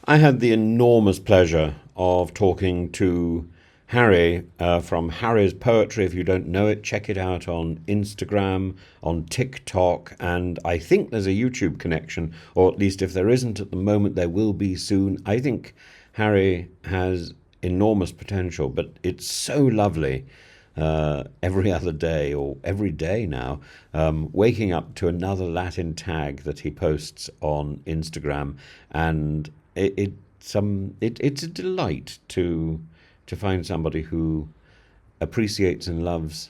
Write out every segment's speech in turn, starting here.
I had the enormous pleasure of talking to Harry from Harry's Poetry. If you don't know it, check it out on Instagram, on TikTok, and I think there's a YouTube connection, or at least if there isn't at the moment, there will be soon. I think Harry has enormous potential, but it's so lovely every other day or every day now, waking up to another Latin tag that he posts on Instagram, and it's a delight to find somebody who appreciates and loves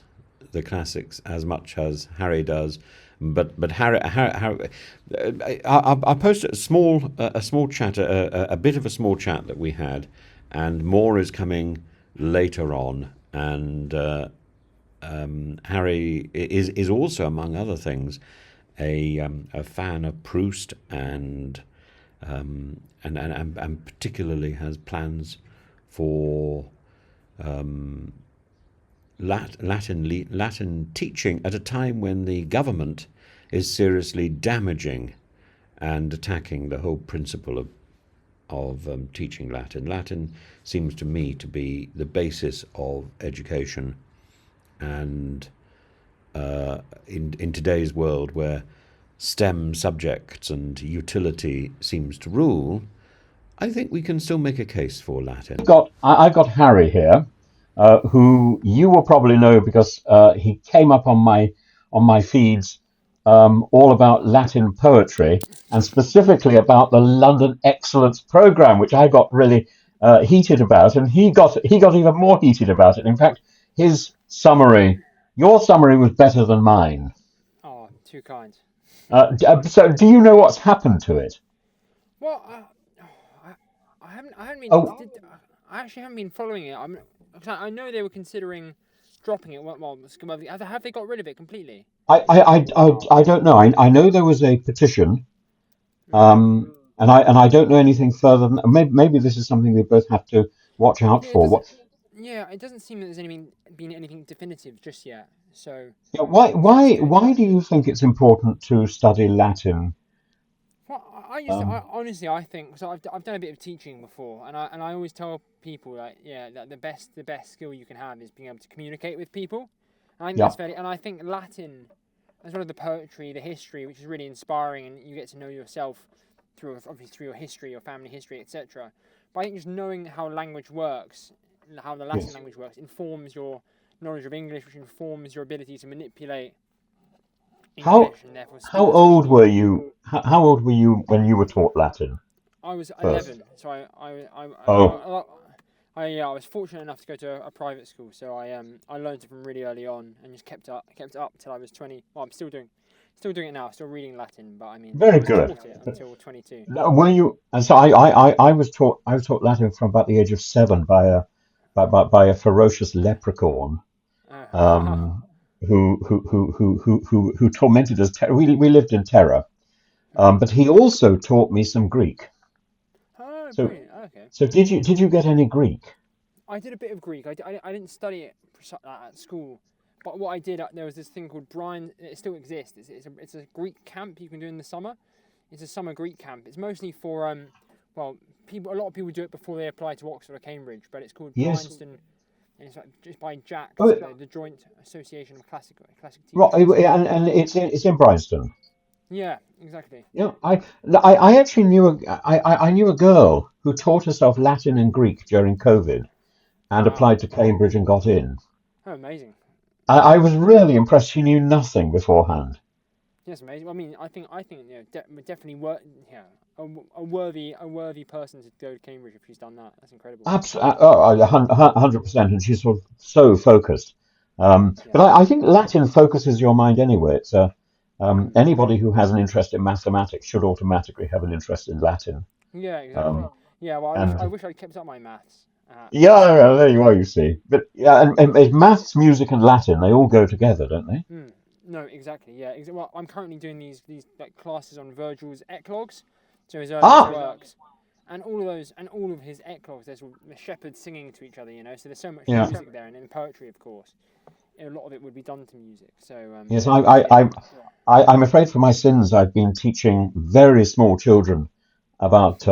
the classics as much as Harry does. But Harry I posted a small chat, a bit of a small chat that we had, and more is coming later on. And Harry is also, among other things, a fan of Proust, and particularly has plans for Latin teaching at a time when the government is seriously damaging and attacking the whole principle of teaching Latin. Latin seems to me to be the basis of education, and in today's world where STEM subjects and utility seems to rule, I think we can still make a case for Latin. I've got Harry here, who you will probably know because he came up on my feeds, all about Latin poetry and specifically about the London Excellence Program, which I got really heated about, and he got even more heated about it. In fact, your summary was better than mine. Oh, too kind. So, do you know what's happened to it? Well, I haven't been. Oh, I actually haven't been following it. 'Cause I know they were considering dropping it. Well, have they got rid of it completely? I don't know. I know there was a petition, Mm. and I don't know anything further than maybe this is something we both have to watch out Yeah, it for. doesn't. Yeah, it doesn't seem that there's been anything definitive just yet. So Yeah, that's good. why do you think it's important to study Latin? Well, Um, honestly, I think so. I've done a bit of teaching before, and I always tell people like, yeah, that the best skill you can have is being able to communicate with people. And I think yeah, that's and I think Latin, as well as the poetry, the history, which is really inspiring, and you get to know yourself through your history, your family history, etc. But I think just knowing how language works, how the Latin yes. language works, informs your knowledge of English, which informs your ability to manipulate How English and therefore how speak old were English. you? How old were you when you were taught Latin I was first? 11, so Oh, I was fortunate enough to go to a private school, so I learned it from really early on and just kept it up till I was 20. Well, I'm still doing it now, still reading Latin, but I mean I very was good. taught it until 22. Now, were you? And so I was taught Latin from about the age of 7 by a ferocious leprechaun, Oh, um, who tormented us. We lived in terror. mm. But he also taught me some Greek. Oh, So brilliant. Okay, so did you get any Greek? I did a bit of Greek. I didn't study it at school, but what I did, there was this thing called Brian. It still exists. It's a Greek camp you can do in the summer. It's a summer Greek camp. It's mostly for well, people. A lot of people do it before they apply to Oxford or Cambridge, but it's called Yes. Bryanston, and it's like just by JACT, Oh, the Joint Association of Classic right. Teachers. And it's in Bryanston. Yeah, exactly. Yeah. I actually I knew a girl who taught herself Latin and Greek during COVID and Wow. applied to Cambridge and got in. Oh, amazing. I was really impressed. She knew nothing beforehand. Yes, amazing. I mean, I think definitely yeah, a worthy person to go to Cambridge if she's done that. That's incredible. Absolutely, 100%, and she's sort of so focused. But Yeah. I think Latin focuses your mind anyway. Mm. Anybody who has an interest in mathematics should automatically have an interest in Latin. Yeah, exactly. Um, Yeah, well, I and wish I'd kept up my maths at yeah, school. there you are, you see. But yeah, and maths, music, and Latin, they all go together, don't they? Mm. No, exactly. Yeah. Well, I'm currently doing these like classes on Virgil's eclogues, so his earliest Ah, works, and all of his eclogues. There's all the shepherds singing to each other, So there's so much yeah. music there, and in poetry, of course, a lot of it would be done to music. So Yes, it's yeah. I'm afraid for my sins, I've been teaching very small children about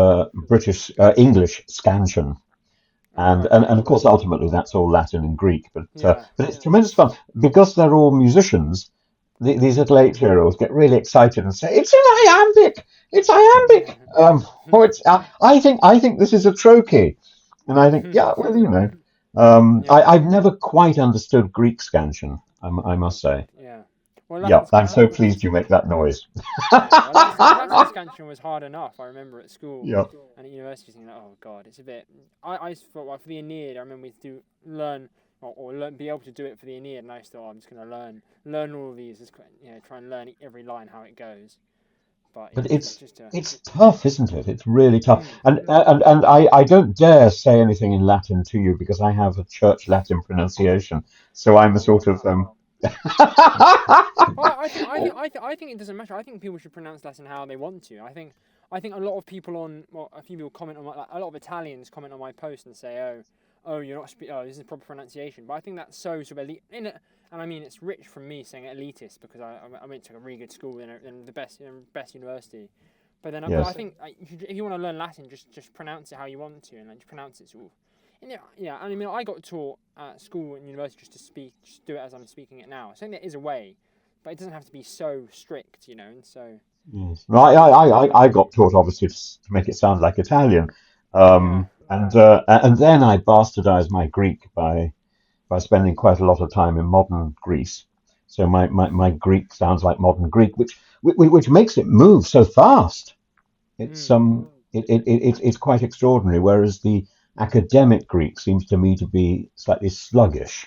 British English Scansion. And of course, ultimately, that's all Latin and Greek. But it's tremendous fun because they're all musicians. These little 8-year-olds get really excited and say, "It's an iambic! It's iambic!" I think this is a trochee, and I think, yeah, well, I've never quite understood Greek Scansion. I must say. Yeah. Well, Yeah, I'm so pleased you make that noise. Well, Latin Scansion was hard enough. I remember at school Yeah. and at university, thinking, oh god, it's a bit. I thought, well, for the Aeneid, I remember we used to learn be able to do it for the Aeneid, and I thought, oh, I'm just going to learn all of these, try and learn every line how it goes. But it's tough, isn't it? It's really tough. And I don't dare say anything in Latin to you because I have a church Latin pronunciation. So I'm a sort of Well, I think it doesn't matter. I think people should pronounce Latin how they want to. I think a lot of people a few people comment on a lot of Italians comment on my post and say, oh, you're not this is proper pronunciation. But I think that's so sort of elite. And I mean, it's rich from me saying elitist because I went to a really good school and the best university. But then I think if you want to learn Latin, just pronounce it how you want to, and then just pronounce it sort of. And and I mean, I got taught at school and university just do it as I'm speaking it now. So I think there is a way, but it doesn't have to be so strict, and so. Yes. I got taught obviously to make it sound like Italian, and then I bastardized my Greek by spending quite a lot of time in modern Greece. So my Greek sounds like modern Greek, which makes it move so fast. It's it's quite extraordinary. Whereas the academic Greek seems to me to be slightly sluggish.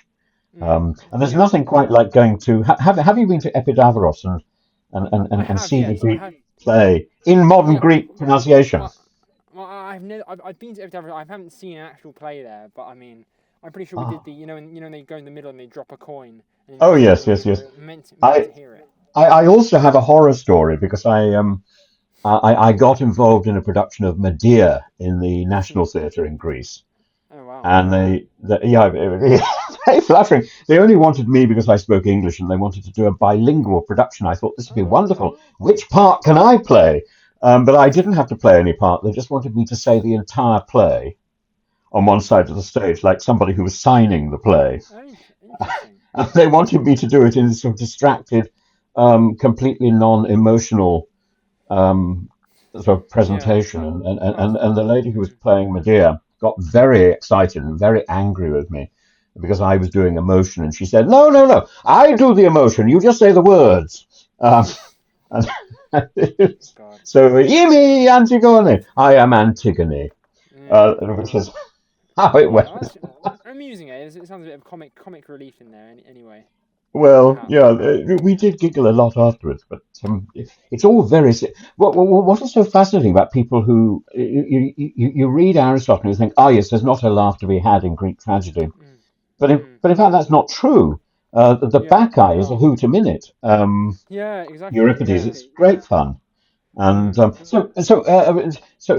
And there's nothing quite like going to have you been to Epidavros and see the Greek play in modern Greek pronunciation? Well, I've been to Epidavros. I haven't seen an actual play there, but I mean, I'm pretty sure we did the they go in the middle and they drop a coin. Oh yes. Meant to hear it. I also have a horror story because I got involved in a production of Medea in the National Theatre in Greece. Oh wow! And very flattering. They only wanted me because I spoke English, and they wanted to do a bilingual production. I thought this would be wonderful. Which part can I play? But I didn't have to play any part. They just wanted me to say the entire play on one side of the stage, like somebody who was signing the play. And they wanted me to do it in a sort of distracted, completely non-emotional sort of presentation. And the lady who was playing Medea got very excited and very angry with me because I was doing emotion, and she said, "No, I do the emotion. You just say the words." So, "Imi Antigone, I am Antigone," which is how it went. Amusing, eh? It sounds a bit of comic relief in there, anyway. Well, we did giggle a lot afterwards, but it's all very. What is so fascinating about people who you read Aristotle and you think, yes, there's not a laugh to be had in Greek tragedy, but in fact that's not true. The Bacchae is a hoot a minute. Exactly. Euripides, it's great fun, and so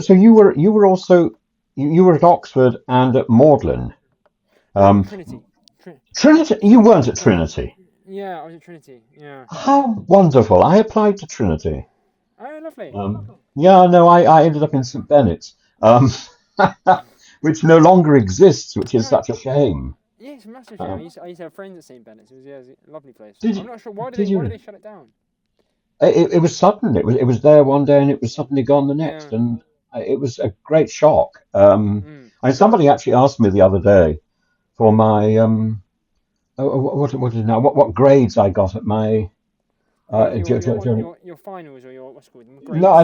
you were also you were at Oxford and at Magdalen. Trinity. Trinity. You weren't at Trinity. Yeah, I was at Trinity. Yeah. How wonderful! I applied to Trinity. Oh, lovely. I ended up in St Benet's, which no longer exists, which is such a shame. Yeah, it's a massive shame. I used to have friends at St Benet's. It was a lovely place. I'm not sure why did they shut it down. It was sudden. It was there one day and it was suddenly gone the next, and it was a great shock. Somebody actually asked me the other day for my what grades I got at my your finals or your what's it called? Grades. No,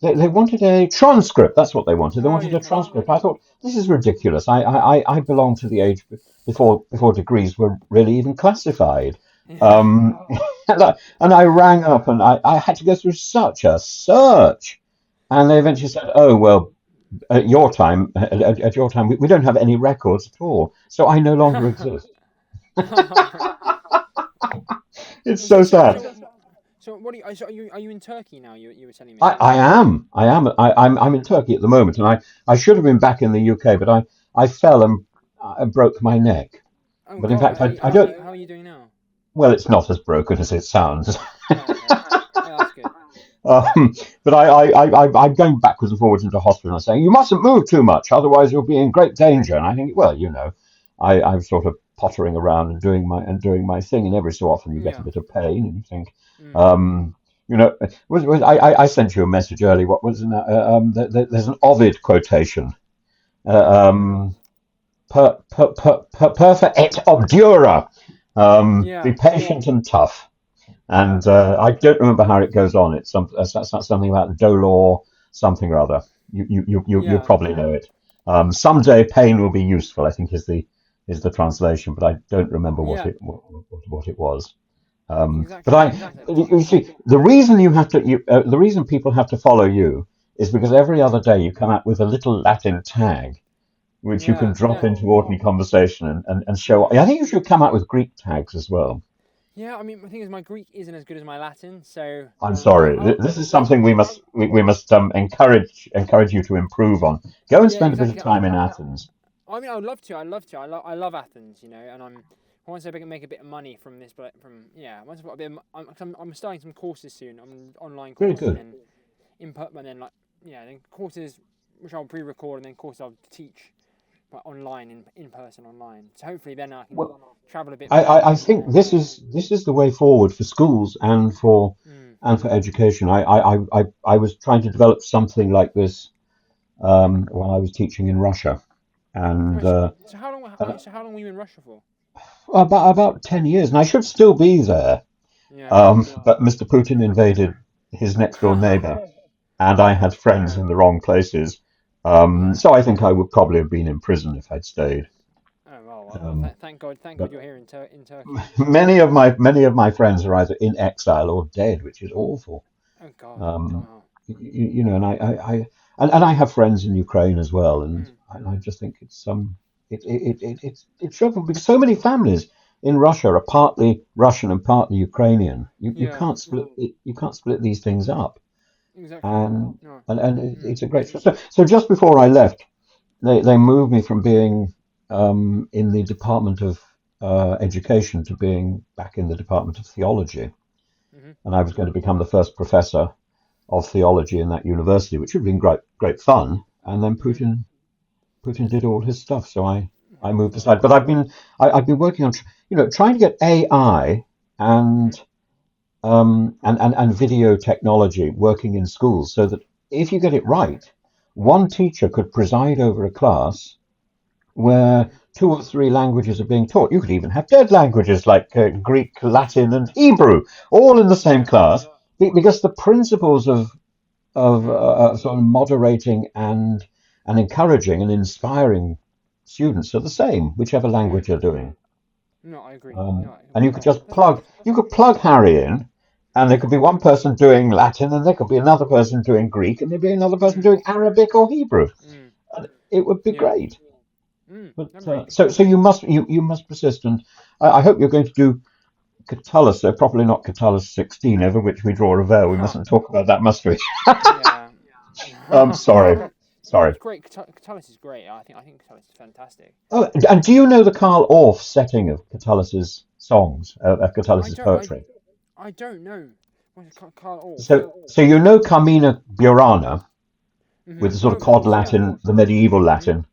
they wanted a transcript. That's what they wanted. They wanted a transcript. I thought, this is ridiculous. I belong to the age before degrees were really even classified. And I rang up and I had to go through such a search, and they eventually said, "Oh well, at your time, we don't have any records at all, so I no longer exist." It's so sad. So what are you in Turkey now? You were telling me. I am. I'm in Turkey at the moment, and I should have been back in the UK, but I fell and I broke my neck. Oh, but in fact, I don't. How are you doing now? Well, it's not as broken as it sounds. Oh, that's good. But I'm going backwards and forwards into hospital and saying, you mustn't move too much, otherwise you'll be in great danger. And I think, well, I'm sort of pottering around and doing my thing, and every so often you get a Yeah. bit of pain, and you think, Mm. um, I sent you a message earlier. What was in that? There's an Ovid quotation. Um, Perfa et obdura. Be Yeah. patient and tough. Yeah. And I don't remember how it goes on. It's something about dolor, something or other. You Yeah. probably know it. Someday pain will be useful, I think is the translation, but I don't remember Yeah. what it was. But Exactly. Exactly. you see, the reason people have to follow you is because every other day you come out with a little Latin tag which you can Yeah. drop Yeah. into ordinary conversation and show. I think you should come out with Greek tags as well. Yeah. I mean, the thing is, my Greek isn't as good as my Latin, so I'm I, sorry. I'll This is like. something we must encourage you to improve on. Go and Yeah. spend a bit of Exactly. time in Athens. I mean, I would love to. I love to. I love Athens, and once I can make a bit of money from this, but once I've got a bit, I'm starting some courses soon. I'm online Very courses and good. then input, but then then courses which I'll pre-record and then courses I'll teach, but online in person online. So hopefully then I can Well, travel a bit I, more I, I and think this is the way forward for schools mm. and for education. I was trying to develop something like this when I was teaching in Russia, Oh, and so how long? uh, So how long were you in Russia for? about 10 years, and I should still be there. Yeah. But Mr. Putin invaded his next door neighbor, and I Yeah. had friends in the wrong places. Yeah. So I think I would probably have been in prison if I'd stayed. Oh well. Um, Thank God. Thank God but you're here in Turkey. many of my friends are either in exile or dead, which is awful. Oh God. Um, Wow. and I have friends in Ukraine as well, and Mm. I just think it's trouble because so many families in Russia are partly Russian and partly Ukrainian. You Yeah. can't split these things up, Exactly. and No. Mm. it's a great. So just before I left, they moved me from being in the Department of Education to being back in the Department of Theology, Mhm. and I was going to become the first professor of theology in that university, which would have been great fun. And then Mhm. Putin did all his stuff, so I moved aside. But I've been working on trying to get AI Mhm. and video technology working in schools, so that if you get it right, one teacher could preside over a class where Mhm. 2 or 3 languages are being taught. You could even have dead languages like Greek, Latin, and Hebrew, all in the same Yeah. class, because the principles of Mm. sort of moderating and encouraging and inspiring students are the same, whichever Mm. language you're doing. No, I agree. No, I And you completely could agree. just plug Harry in, and there could be one person doing Latin, and there could be another person doing Greek, and there'd be another person Mm. doing Arabic or Hebrew. Mm. And it would be Yeah. great. But That'd be really good. so you must persist, and I hope you're going to do Catullus, so probably not Catullus 16, over which we draw a veil. We Huh. mustn't talk about that, must we? Yeah. Sorry, No, sorry. it's great. Catullus is great. I think Catullus is fantastic. Oh, and do you know the Carl Orff setting of Catullus's songs, of I Catullus's don't. I poetry? I don't know. What's it called? Carl Orff. So you know Carmina Burana with Mhm. the sort Oh, of of cod course. Yeah. Latin, the medieval Mhm. Latin.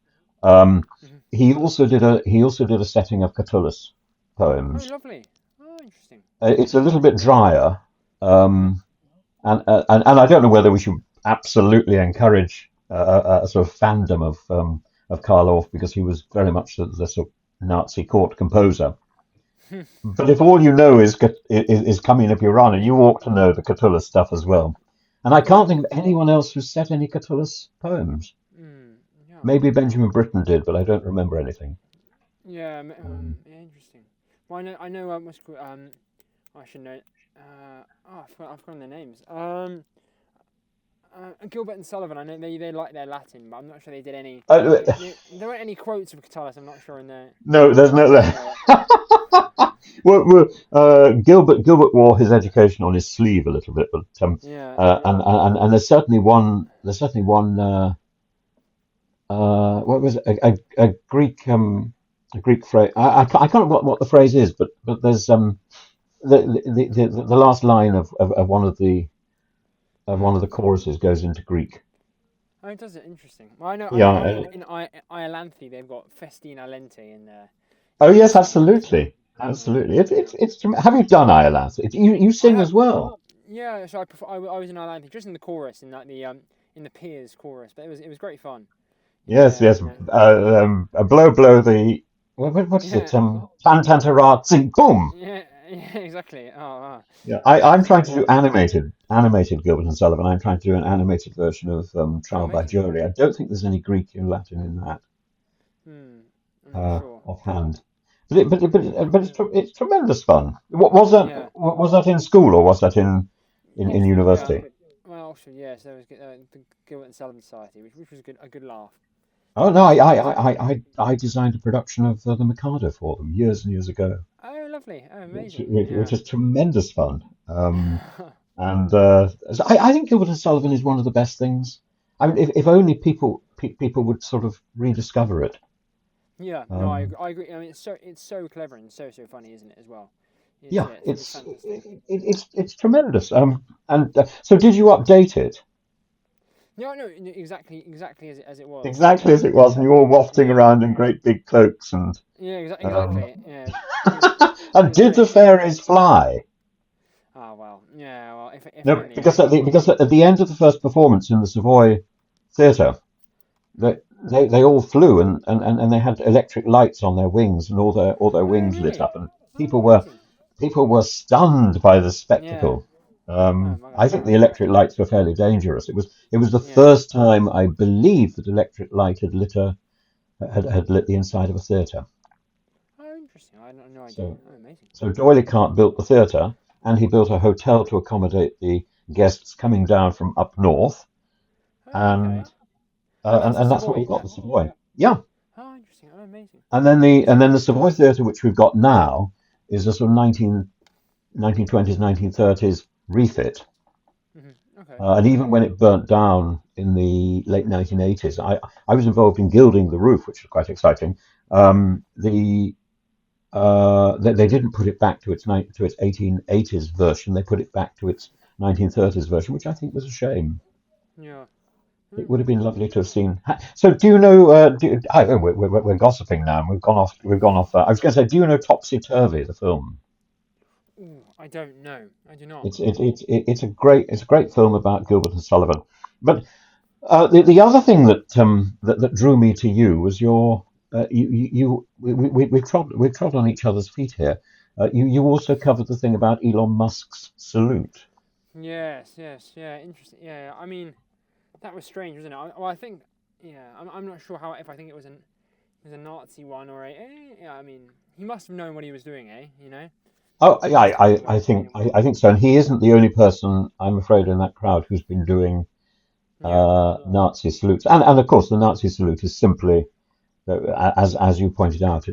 Um, Mhm. he also did a setting of Catullus Oh, poems. lovely. Oh, interesting. It's a little bit drier, Mhm. um, and I don't know whether we should absolutely encourage a sort of fandom of Karl Orff because he was very much the sort of Nazi court composer. But if all you know is Carmina Burana, you ought to know the Catullus stuff as well. And I Yeah. can't think of anyone else who set any Catullus poems. Mm. Yeah. Maybe Benjamin Britten did, but I don't remember anything. Yeah. Um, Yeah. Interesting. Well, I know. What's it called? I should know. I've forgotten their names. Gilbert and Sullivan. I know they like their Latin, but I'm not sure they did any. uh, There weren't any quotes of Catullus. I'm not sure in there. no, there's no there. Gilbert wore his education on his sleeve a little bit, but Yeah. and there's certainly one. What was it? A Greek phrase. I can't remember what the phrase is, but there's the last line of one of the one of the choruses goes into Greek. Oh, does it? Interesting. Well, I know Yeah. in Iolanthe they've got Festina Lente Oh in yes, songs. absolutely, Yeah. absolutely. It's. Have you done Ireland? You I sing have. as well. Yeah, so I was in Iolanthe just in the chorus in like the in the Piers chorus, but it was great fun. Yes, Yeah, yes. Blow, blow the. What is yeah, it? Tan tan tara, zing, boom. yeah, yeah, exactly. Oh, wow. Yeah, Yeah, I'm it's trying to do animated Gilbert and Sullivan. I'm trying to do an animated version of oh, Trial by amazing. Jury. I don't think there's any Greek and Latin in that Hmm, I'm not sure. offhand. It's tremendous fun. What was that? Yeah, Was that in school or was that in Oxford. Yeah, university? well, Oxford. Yes, there was the Gilbert and Sullivan Society, which was a good laugh. Oh no, It's it's I designed a production of the Mikado for them years and years ago, oh lovely, oh which amazing. which, Yeah. which is tremendous fun. And so I think Gilbert and Sullivan is one of the best things. I mean, if only people would sort of rediscover it. Yeah, no, Um, I agree. I mean, it's so clever and so funny, isn't it? As well, yeah, it's fantastic. it's tremendous. And so did you update it No, no, exactly as it was. exactly as it was, and you were all wafting Yeah, around in great big cloaks and yeah, um, exactly. Yeah, it and was did the great. fairies fly? Oh well, yeah, well, if No, only, because eh? at the end of the first performance in the Savoy Theatre, they all flew and they had electric lights on their wings and all their Oh wings lit really? up and Oh people were amazing. people were stunned by the Yeah. spectacle. Oh my I god. think the electric lights were fairly dangerous. It was the Yeah. first time I believe that electric light had lit the inside of a theatre. Oh interesting. I had no idea. So Oh amazing. so D'Oyly built the theatre and he built a hotel to accommodate the guests coming down from up north Oh okay. and And that's the and that's what we've Savoy. got the Savoy. Yeah. Oh interesting. Oh amazing. And then the Savoy Theatre, which we've got now, is a sort of 1920s, 1930s refit. Okay. And even when it burnt down in the late 1980s, I was involved in gilding the roof, which was quite exciting. They didn't put it back to its 1880s version. They put it back to its 1930s version, which I think was a shame. Yeah. Oh, It would have amazing. been lovely to have seen. So, do you know? We're gossiping now. And we've gone off. We've gone off. I was going to say, do you know Topsy Turvy, the film? Ooh, I don't know. I do not. It's a great film about Gilbert and Sullivan. But the other thing that drew me to you was your we've trod on each other's feet here. You also covered the thing about Elon Musk's salute. Yes, yes, yeah, interesting. Yeah, I mean, that was strange, wasn't it? Well, I think, yeah, I'm not sure how if I think it was a Nazi one or yeah. I mean, he must have known what he was doing, eh? You know, Oh, he must have known. I think so. And he isn't the only person, I'm afraid, in that crowd who's been doing Yeah, Nazi salutes. And of course, the Nazi salute is simply, as you pointed out,